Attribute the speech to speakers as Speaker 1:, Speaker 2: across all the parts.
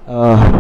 Speaker 1: Uh,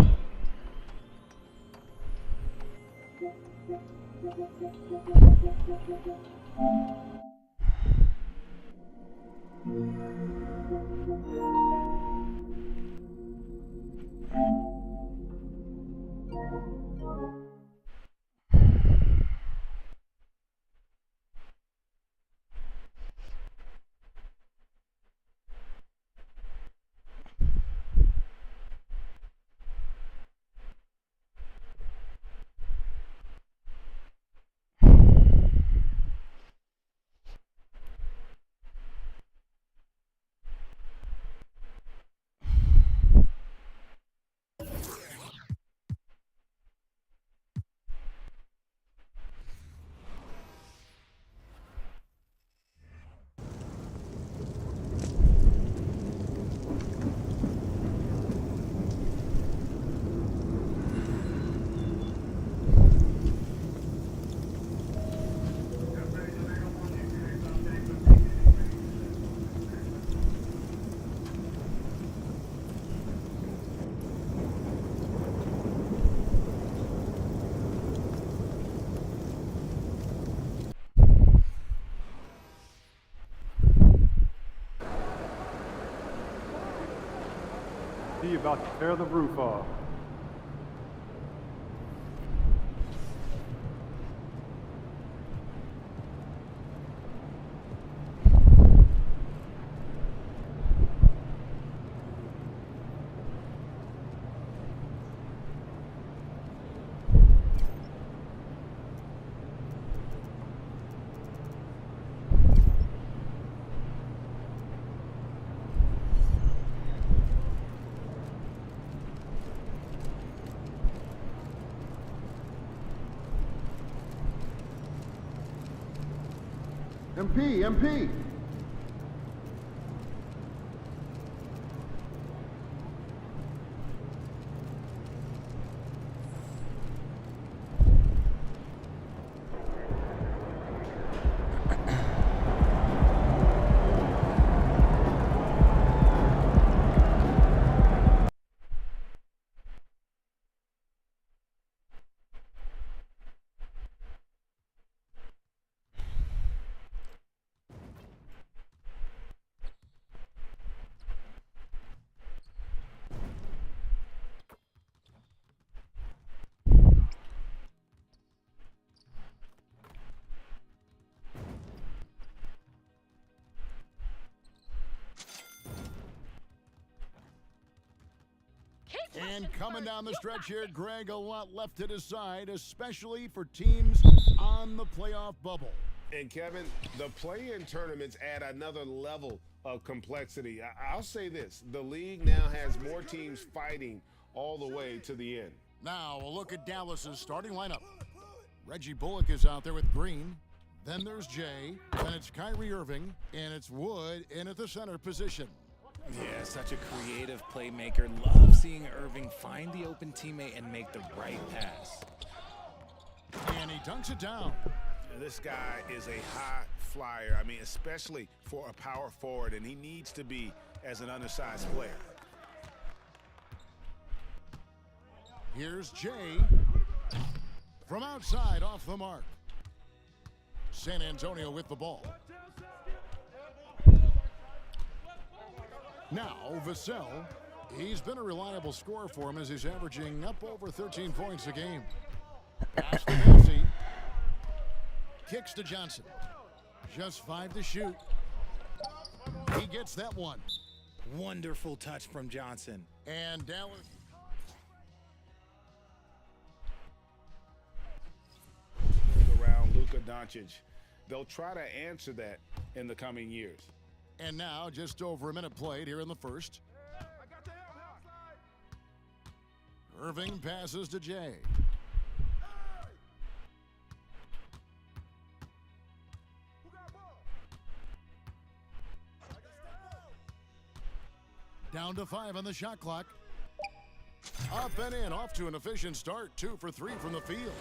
Speaker 2: He about to tear the roof off.
Speaker 3: MP!
Speaker 4: And coming down the stretch here, Greg, a lot left to decide, especially for teams on the playoff bubble.
Speaker 5: And Kevin, the play-in tournaments add another level of complexity. I'll say this, the league now has more teams fighting all the way to the end.
Speaker 4: Now a look at Dallas's starting lineup. Reggie Bullock is out there with Green. Then there's Jay. Then it's Kyrie Irving. And it's Wood in at the center position.
Speaker 6: Yeah, such a creative playmaker. Love seeing Irving find the open teammate and make the right pass.
Speaker 4: And he dunks it down.
Speaker 5: This guy is a high flyer. I mean, especially for a power forward, and he needs to be as an undersized player.
Speaker 4: Here's Jay. From outside, off the mark. San Antonio with the ball. Now, Vassell, he's been a reliable scorer for him as he's averaging up over 13 points a game. Pass to Messi. Kicks to Johnson. Just 5 to shoot. He gets that one.
Speaker 6: Wonderful touch from Johnson.
Speaker 4: And Dallas.
Speaker 5: Around Luka Doncic. They'll try to answer that in the coming years.
Speaker 4: And now, just over a minute played here in the first. Irving passes to Jay. Down to 5 on the shot clock. Up and in, off to an efficient start. 2 for 3 from the field.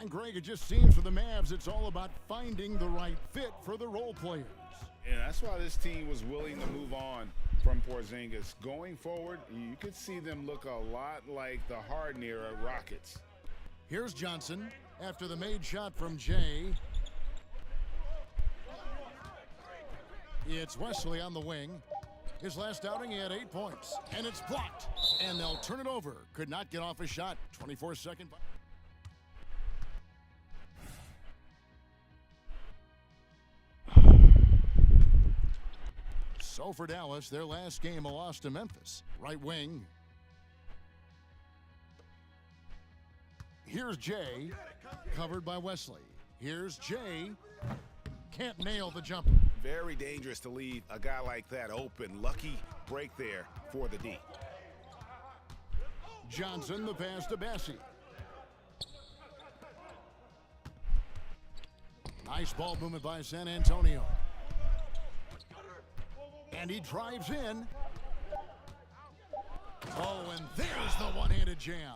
Speaker 4: And Greg, it just seems for the Mavs, it's all about finding the right fit for the role players.
Speaker 3: And that's why this team was willing to move on from Porzingis. Going forward, you could see them look a lot like the Harden era Rockets.
Speaker 4: Here's Johnson after the made shot from Jay. It's Wesley on the wing. His last outing, he had 8 points. And it's blocked. And they'll turn it over. Could not get off a shot. 24-second. So for Dallas, their last game, a loss to Memphis. Right wing. Here's Jay, covered by Wesley. Here's Jay. Can't nail the jumper.
Speaker 3: Very dangerous to leave a guy like that open. Lucky break there for the D.
Speaker 4: Johnson, the pass to Bassie. Nice ball movement by San Antonio. And he drives in. Oh, and there's the one-handed jam.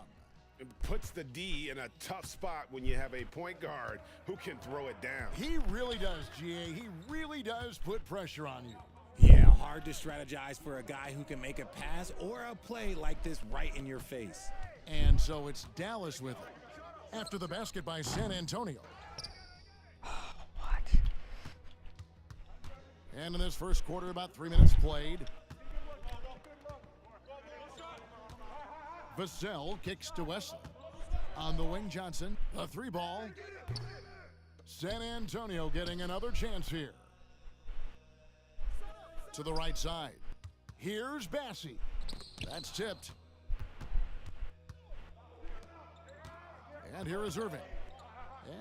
Speaker 3: It puts the D in a tough spot when you have a point guard who can throw it down.
Speaker 4: He really does, GA. He really does put pressure on you.
Speaker 6: Yeah, hard to strategize for a guy who can make a pass or a play like this right in your face.
Speaker 4: And so it's Dallas with it. After the basket by San Antonio.
Speaker 1: What?
Speaker 4: And in this first quarter, about 3 minutes played. Vassell kicks to Wesley. On the wing, Johnson. A 3-ball. San Antonio getting another chance here. To the right side. Here's Bassie. That's tipped. And here is Irving.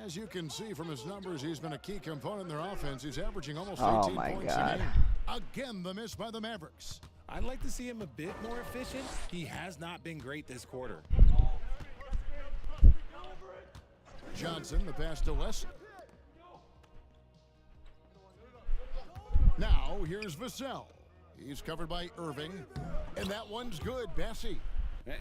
Speaker 4: As you can see from his numbers, he's been a key component in their offense. He's averaging almost 18 points a game. Again, the miss by the Mavericks.
Speaker 6: I'd like to see him a bit more efficient. He has not been great this quarter.
Speaker 4: Johnson, the pass to Wesley. Now, here's Vassell. He's covered by Irving. And that one's good, Bassie.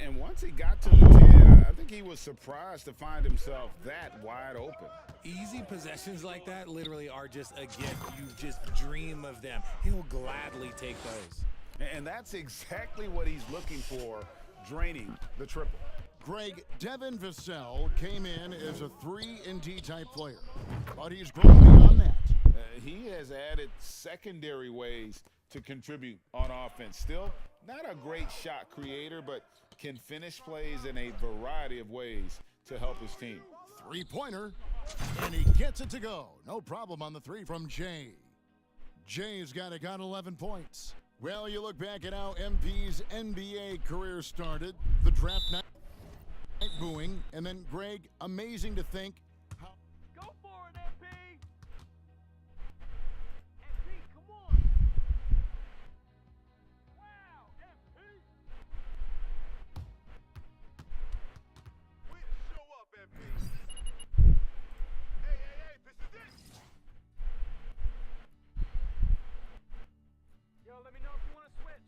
Speaker 3: And once he got to the 10, I think he was surprised to find himself that wide open.
Speaker 6: Easy possessions like that literally are just a gift. You just dream of them. He'll gladly take those.
Speaker 3: And that's exactly what he's looking for, draining the triple.
Speaker 4: Greg, Devin Vassell came in as a 3-and-D type player, but he's grown beyond that.
Speaker 3: He has added secondary ways to contribute on offense. Still, not a great shot creator, but can finish plays in a variety of ways to help his team.
Speaker 4: 3-pointer, and he gets it to go. No problem on the 3 from Jay. Jay's got 11 points. Well, you look back at how MP's NBA career started. The draft night booing, and then Greg, amazing to think.
Speaker 2: Go for it, MP! MP, come on! Wow, MP! Way to show up, MP! Hey, this is it! Yo, let me know if you want to switch.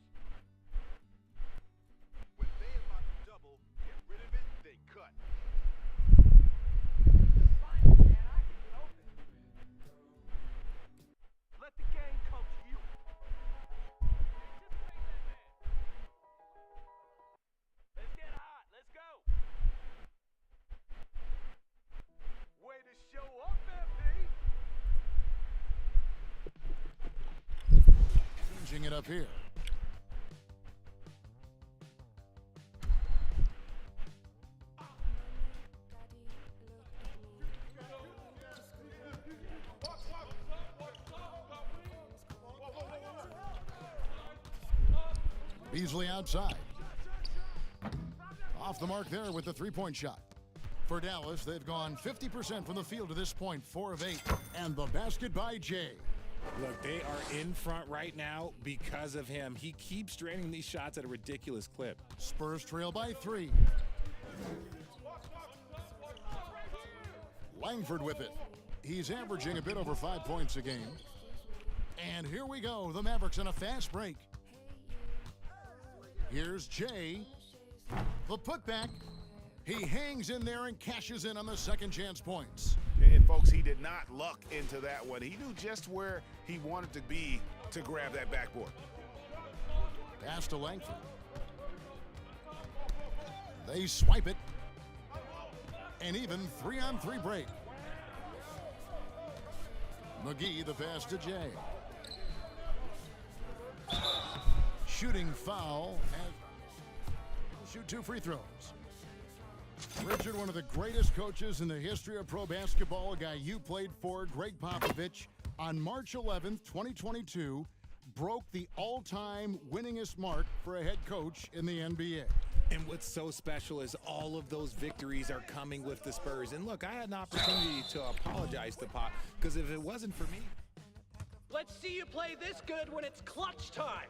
Speaker 2: When they about to double, get rid of it, they cut. Fine, man, I can get open. Let the game come to you. Let's get hot. Let's go. Way to show up, MP.
Speaker 4: Changing it up here. Beasley outside. Off the mark there with the 3-point shot. For Dallas, they've gone 50% from the field to this point, 4 of 8. And the basket by Jay.
Speaker 6: Look, they are in front right now because of him. He keeps draining these shots at a ridiculous clip.
Speaker 4: Spurs trail by 3. Langford with it. He's averaging a bit over 5 points a game. And here we go. The Mavericks in a fast break. Here's Jay. The putback. He hangs in there and cashes in on the second chance points.
Speaker 5: And folks, he did not luck into that one. He knew just where he wanted to be to grab that backboard.
Speaker 4: Pass to Langford. They swipe it. An even 3-on-3 break. McGee the pass to Jay. Shooting foul. And shoot 2 free throws. Richard, one of the greatest coaches in the history of pro basketball, a guy you played for, Greg Popovich, on March 11th, 2022, broke the all-time winningest mark for a head coach in the NBA.
Speaker 6: And what's so special is all of those victories are coming with the Spurs. And look, I had an opportunity to apologize to Pop, because if it wasn't for me...
Speaker 7: Let's see you play this good when it's clutch time.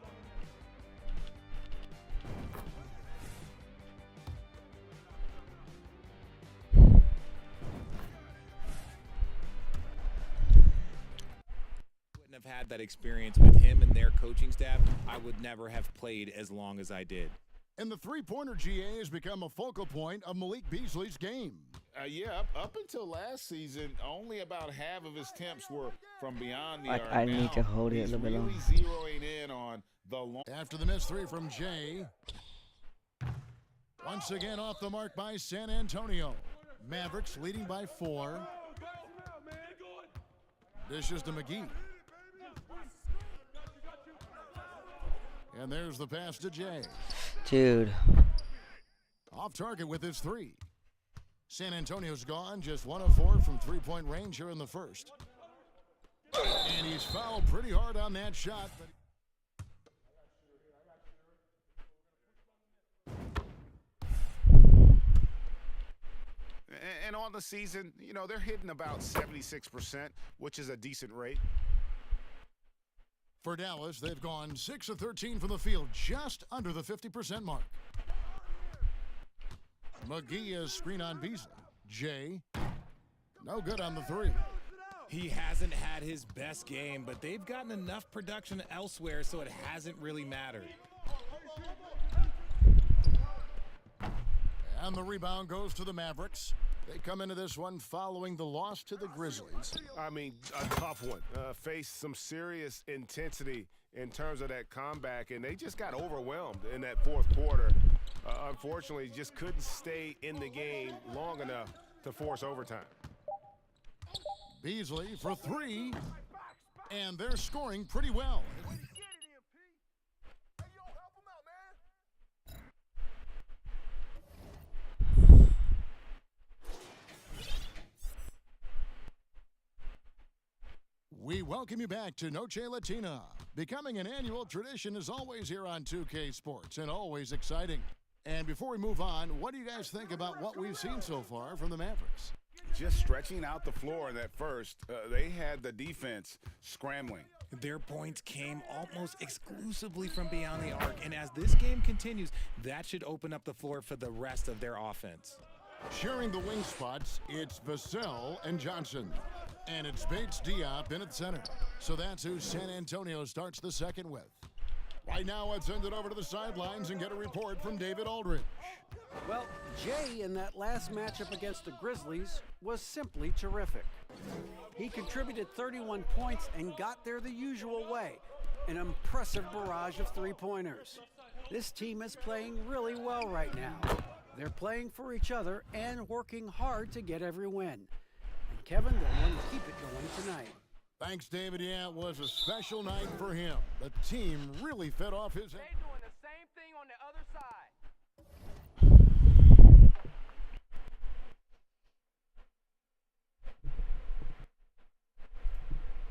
Speaker 6: Wouldn't have had that experience with him and their coaching staff, I would never have played as long as I did.
Speaker 4: And the three-pointer GA has become a focal point of Malik Beasley's game.
Speaker 3: Yeah, up until last season, only about half of his attempts were from beyond the
Speaker 1: Like,
Speaker 3: arc.
Speaker 1: I
Speaker 3: Now,
Speaker 1: need to hold it a
Speaker 3: he's
Speaker 1: little bit
Speaker 3: really
Speaker 1: longer.
Speaker 3: zeroing in on the long.
Speaker 4: After the missed 3 from Jay. Once again off the mark by San Antonio. Mavericks leading by 4. Dishes to McGee. And there's the pass to Jay.
Speaker 1: Dude.
Speaker 4: Off target with his 3. San Antonio's gone, just 1 of 4 from three-point range here in the first. And he's fouled pretty hard on that shot. But
Speaker 5: And on the season, you know, they're hitting about 76%, which is a decent rate.
Speaker 4: for Dallas, they've gone 6 of 13 from the field, just under the 50% mark. McGee is screen on Beasley. Jay, no good on the 3.
Speaker 6: He hasn't had his best game, but they've gotten enough production elsewhere, so it hasn't really mattered.
Speaker 4: And the rebound goes to the Mavericks. They come into this one following the loss to the Grizzlies.
Speaker 5: I mean, a tough one. Faced some serious intensity in terms of that comeback, and they just got overwhelmed in that fourth quarter. Unfortunately, just couldn't stay in the game long enough to force overtime.
Speaker 4: Beasley for 3, and they're scoring pretty well. We welcome you back to Noche Latina. Becoming an annual tradition is always here on 2K Sports and always exciting. And before we move on, what do you guys think about what we've seen so far from the Mavericks?
Speaker 3: Just stretching out the floor in that first, they had the defense scrambling.
Speaker 6: Their points came almost exclusively from beyond the arc, and as this game continues, that should open up the floor for the rest of their offense.
Speaker 4: Sharing the wing spots, it's Vassell and Johnson. And it's Bates Diop in at center. So that's who San Antonio starts the second with. Right now, let's send it over to the sidelines and get a report from David Aldridge.
Speaker 8: Well, Jay in that last matchup against the Grizzlies was simply terrific. He contributed 31 points and got there the usual way, an impressive barrage of three-pointers. This team is playing really well right now. They're playing for each other and working hard to get every win. And Kevin, they'll want to keep it going tonight.
Speaker 4: Thanks, David. Yeah, it was a special night for him. The team really fed off his...